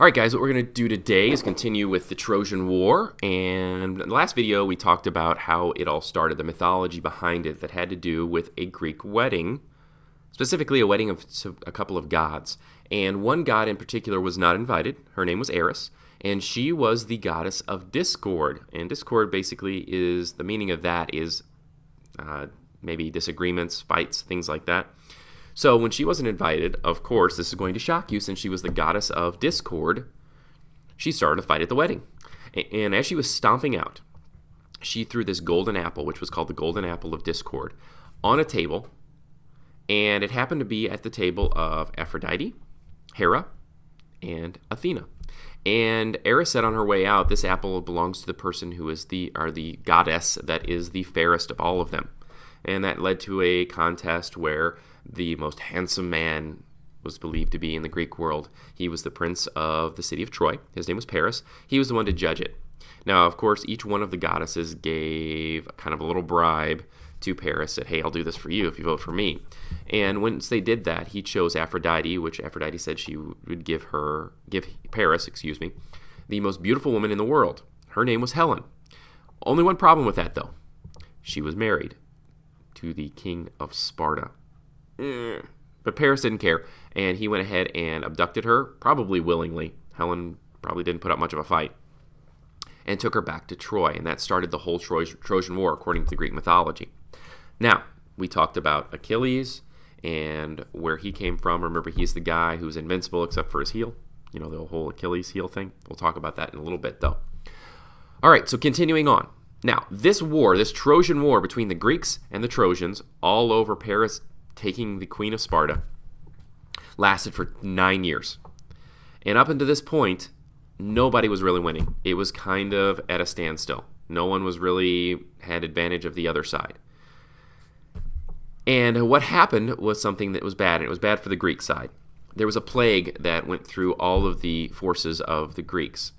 All right, guys, what we're going to do today is continue with the Trojan War. And in the last video, we talked about how it all started, the mythology behind it that had to do with a Greek wedding, specifically a wedding of a couple of gods. And one god in particular was not invited. Her name was Eris, and she was the goddess of discord. And discord basically is, the meaning of that is maybe disagreements, fights, things like that. So when she wasn't invited, of course, this is going to shock you since she was the goddess of discord, she started a fight at the wedding. And as she was stomping out, she threw this golden apple, which was called the golden apple of discord, on a table. And it happened to be at the table of Aphrodite, Hera, and Athena. And Eris said on her way out, this apple belongs to the person who is the goddess that is the fairest of all of them. And that led to a contest where the most handsome man was believed to be in the Greek world. He was the prince of the city of Troy. His name was Paris. He was the one to judge it. Now, of course, each one of the goddesses gave kind of a little bribe to Paris, said, hey, I'll do this for you if you vote for me. And once they did that, he chose Aphrodite, which Aphrodite said she would give Paris, the most beautiful woman in the world. Her name was Helen. Only one problem with that, though. She was married to the king of Sparta. But Paris didn't care, and he went ahead and abducted her, probably willingly. Helen probably didn't put up much of a fight, and took her back to Troy, and that started the whole Trojan War, according to the Greek mythology. Now, we talked about Achilles and where he came from. Remember, he's the guy who's invincible except for his heel. You know, the whole Achilles heel thing. We'll talk about that in a little bit, though. All right, so continuing on. Now, this war, this Trojan War between the Greeks and the Trojans, all over Paris taking the Queen of Sparta, lasted for 9 years. And up until this point, nobody was really winning. It was kind of at a standstill. No one was really had advantage of the other side. And what happened was something that was bad, and it was bad for the Greek side. There was a plague that went through all of the forces of the Greeks.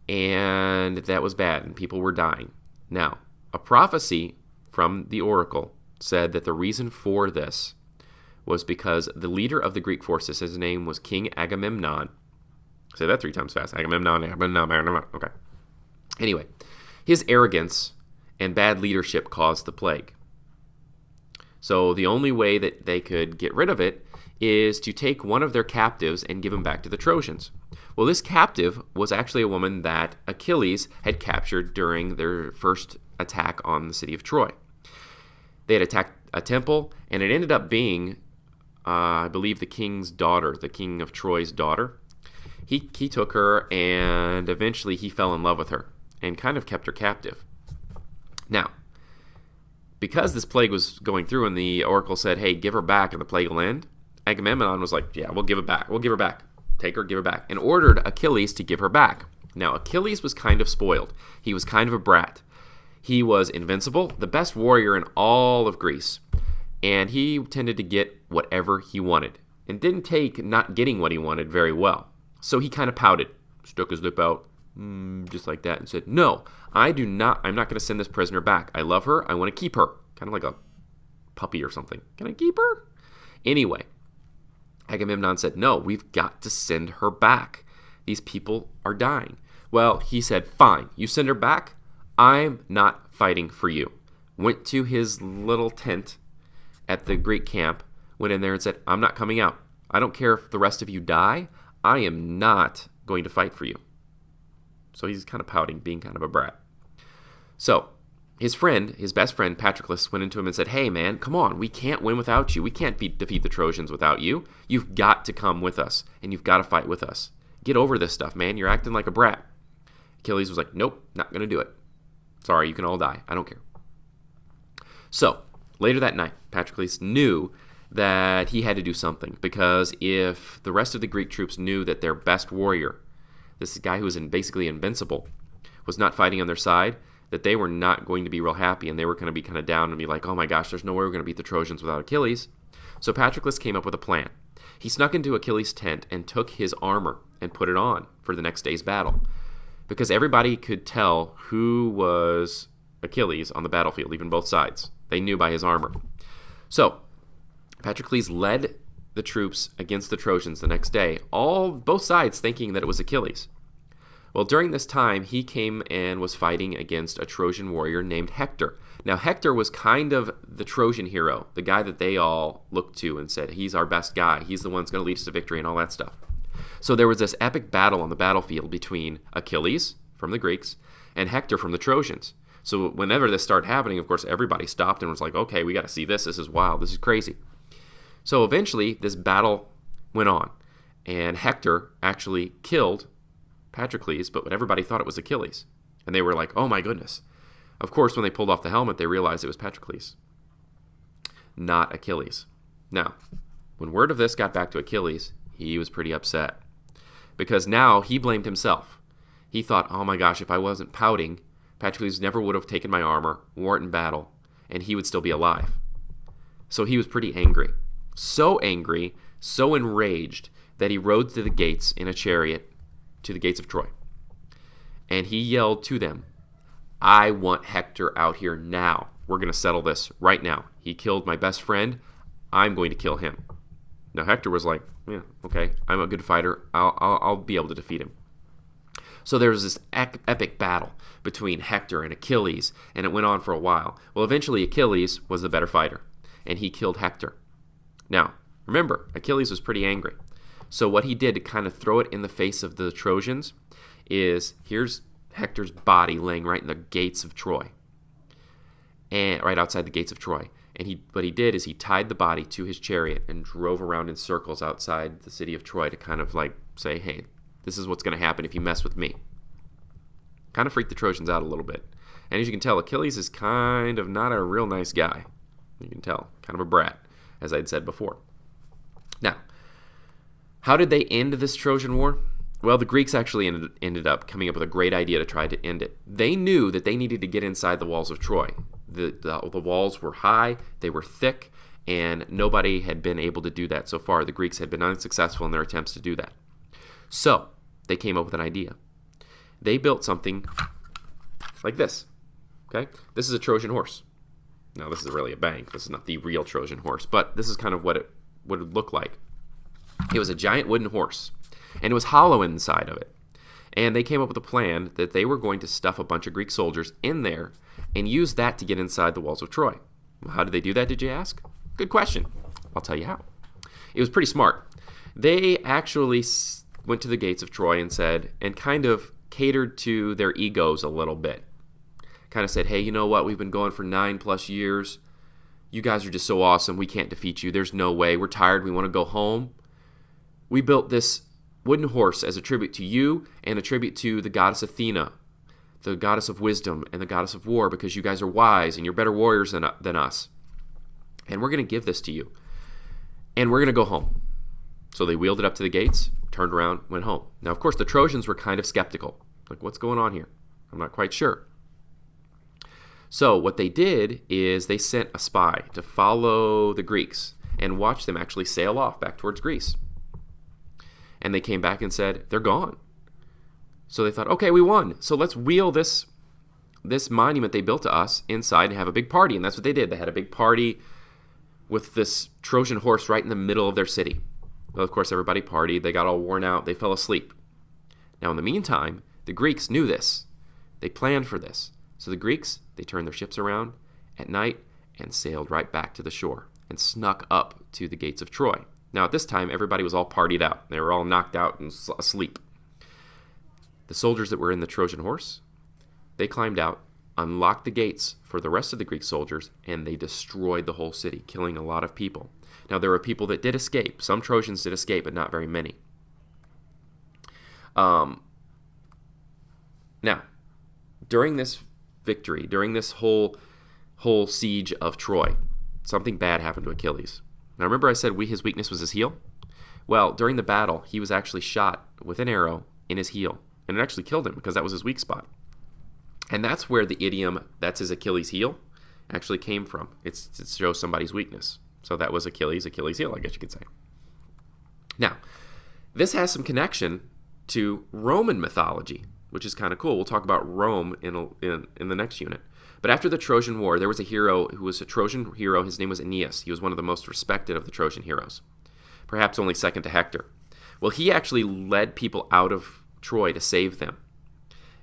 And that was bad, and people were dying. Now, a prophecy from the oracle said that the reason for this was because the leader of the Greek forces, his name was King Agamemnon. Say that 3 times fast. Agamemnon. Okay. Anyway, his arrogance and bad leadership caused the plague. So the only way that they could get rid of it is to take one of their captives and give him back to the Trojans. Well, this captive was actually a woman that Achilles had captured during their first attack on the city of Troy. They had attacked a temple, and it ended up being, I believe, the king's daughter, the king of Troy's daughter. He took her, and eventually he fell in love with her and kind of kept her captive. Now, because this plague was going through and the oracle said, hey, give her back and the plague will end, Agamemnon was like, yeah, we'll give it back. We'll give her back. Take her, give her back. And ordered Achilles to give her back. Now, Achilles was kind of spoiled. He was kind of a brat. He was invincible, the best warrior in all of Greece. And he tended to get whatever he wanted and didn't take not getting what he wanted very well. So he kind of pouted, stuck his lip out, just like that, and said, no, I'm not going to send this prisoner back. I love her. I want to keep her. Kind of like a puppy or something. Can I keep her? Anyway, Agamemnon said, no, we've got to send her back. These people are dying. Well, he said, fine, you send her back. I'm not fighting for you. Went to his little tent at the Greek camp, went in there and said, I'm not coming out. I don't care if the rest of you die. I am not going to fight for you. So he's kind of pouting, being kind of a brat. So his best friend, Patroclus, went into him and said, hey, man, come on. We can't win without you. We can't defeat the Trojans without you. You've got to come with us, and you've got to fight with us. Get over this stuff, man. You're acting like a brat. Achilles was like, nope, not going to do it. Sorry, you can all die. I don't care. So, later that night, Patroclus knew that he had to do something, because if the rest of the Greek troops knew that their best warrior, this guy who was basically invincible, was not fighting on their side, that they were not going to be real happy, and they were going to be kind of down and be like, oh my gosh, there's no way we're going to beat the Trojans without Achilles. So Patroclus came up with a plan. He snuck into Achilles' tent and took his armor and put it on for the next day's battle, because everybody could tell who was Achilles on the battlefield, even both sides. They knew by his armor. So Patroclus led the troops against the Trojans the next day, both sides thinking that it was Achilles. Well, during this time, he came and was fighting against a Trojan warrior named Hector. Now, Hector was kind of the Trojan hero, the guy that they all looked to and said, he's our best guy, he's the one that's going to lead us to victory and all that stuff. So there was this epic battle on the battlefield between Achilles from the Greeks and Hector from the Trojans. So whenever this started happening, of course, everybody stopped and was like, okay, we got to see this. This is wild. This is crazy. So eventually, this battle went on, and Hector actually killed Patroclus, but everybody thought it was Achilles. And they were like, oh my goodness. Of course, when they pulled off the helmet, they realized it was Patroclus, not Achilles. Now, when word of this got back to Achilles, he was pretty upset, because now he blamed himself. He thought, oh my gosh, if I wasn't pouting, Patroclus never would have taken my armor, wore it in battle, and he would still be alive. So he was pretty angry. So angry, so enraged, that he rode to the gates in a chariot to the gates of Troy. And he yelled to them, I want Hector out here now. We're going to settle this right now. He killed my best friend. I'm going to kill him. Now Hector was like, yeah, okay, I'm a good fighter. I'll be able to defeat him. So there was this epic battle between Hector and Achilles, and it went on for a while. Well, eventually Achilles was the better fighter, and he killed Hector. Now, remember, Achilles was pretty angry. So what he did to kind of throw it in the face of the Trojans is, here's Hector's body laying right in the gates of Troy, and right outside the gates of Troy. And what he did is he tied the body to his chariot and drove around in circles outside the city of Troy to kind of like say, hey, this is what's going to happen if you mess with me. Kind of freaked the Trojans out a little bit. And as you can tell, Achilles is kind of not a real nice guy. You can tell, kind of a brat, as I'd said before. Now, how did they end this Trojan War? Well, the Greeks actually ended up coming up with a great idea to try to end it. They knew that they needed to get inside the walls of Troy. The walls were high, they were thick, and nobody had been able to do that so far. The Greeks had been unsuccessful in their attempts to do that. So, they came up with an idea. They built something like this. Okay? This is a Trojan horse. Now, this is really a bank. This is not the real Trojan horse, but this is kind of what it would look like. It was a giant wooden horse, and it was hollow inside of it. And they came up with a plan that they were going to stuff a bunch of Greek soldiers in there and use that to get inside the walls of Troy. Well, how did they do that, did you ask? Good question. I'll tell you how. It was pretty smart. They actually went to the gates of Troy and said, and kind of catered to their egos a little bit. Kind of said, hey, you know what? We've been going for 9+ years. You guys are just so awesome. We can't defeat you. There's no way. We're tired. We want to go home. We built this wooden horse as a tribute to you and a tribute to the goddess Athena, the goddess of wisdom and the goddess of war, because you guys are wise and you're better warriors than us. And we're going to give this to you. And we're going to go home. So they wheeled it up to the gates, turned around, went home. Now, of course, the Trojans were kind of skeptical. Like, what's going on here? I'm not quite sure. So what they did is they sent a spy to follow the Greeks and watch them actually sail off back towards Greece. And they came back and said, they're gone. So they thought, okay, we won. So let's wheel this monument they built to us inside and have a big party. And that's what they did. They had a big party with this Trojan horse right in the middle of their city. Well, of course, everybody partied. They got all worn out. They fell asleep. Now, in the meantime, the Greeks knew this. They planned for this. So the Greeks, they turned their ships around at night and sailed right back to the shore and snuck up to the gates of Troy. Now, at this time, everybody was all partied out. They were all knocked out and asleep. The soldiers that were in the Trojan horse, they climbed out, unlocked the gates for the rest of the Greek soldiers, and they destroyed the whole city, killing a lot of people. Now, there were people that did escape. Some Trojans did escape, but not very many. Now, during this victory, during this whole siege of Troy, something bad happened to Achilles. Now, remember I said his weakness was his heel? Well, during the battle, he was actually shot with an arrow in his heel, and it actually killed him because that was his weak spot. And that's where the idiom, that's his Achilles heel, actually came from. It's to show somebody's weakness. So that was Achilles' heel, I guess you could say. Now, this has some connection to Roman mythology, which is kind of cool. We'll talk about Rome in the next unit. But after the Trojan War, there was a hero who was a Trojan hero. His name was Aeneas. He was one of the most respected of the Trojan heroes. perhaps only second to Hector. Well, he actually led people out of Troy to save them.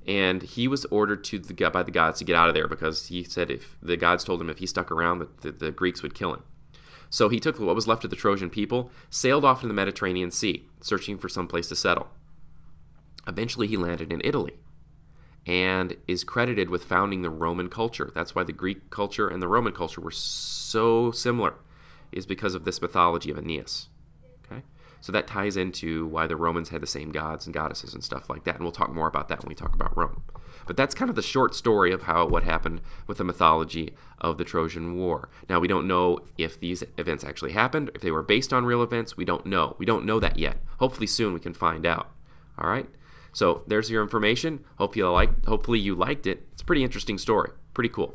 And he was ordered by the gods to get out of there because he said if the gods told him if he stuck around, the Greeks would kill him. So he took what was left of the Trojan people, sailed off into the Mediterranean Sea, searching for some place to settle. Eventually, he landed in Italy and is credited with founding the Roman culture. That's why the Greek culture and the Roman culture were so similar, is because of this mythology of Aeneas. Okay? So that ties into why the Romans had the same gods and goddesses and stuff like that. And we'll talk more about that when we talk about Rome. But that's kind of the short story of what happened with the mythology of the Trojan War. Now, we don't know if these events actually happened, if they were based on real events. We don't know. We don't know that yet. Hopefully soon we can find out. All right? So there's your information. Hopefully you liked it. It's a pretty interesting story. Pretty cool.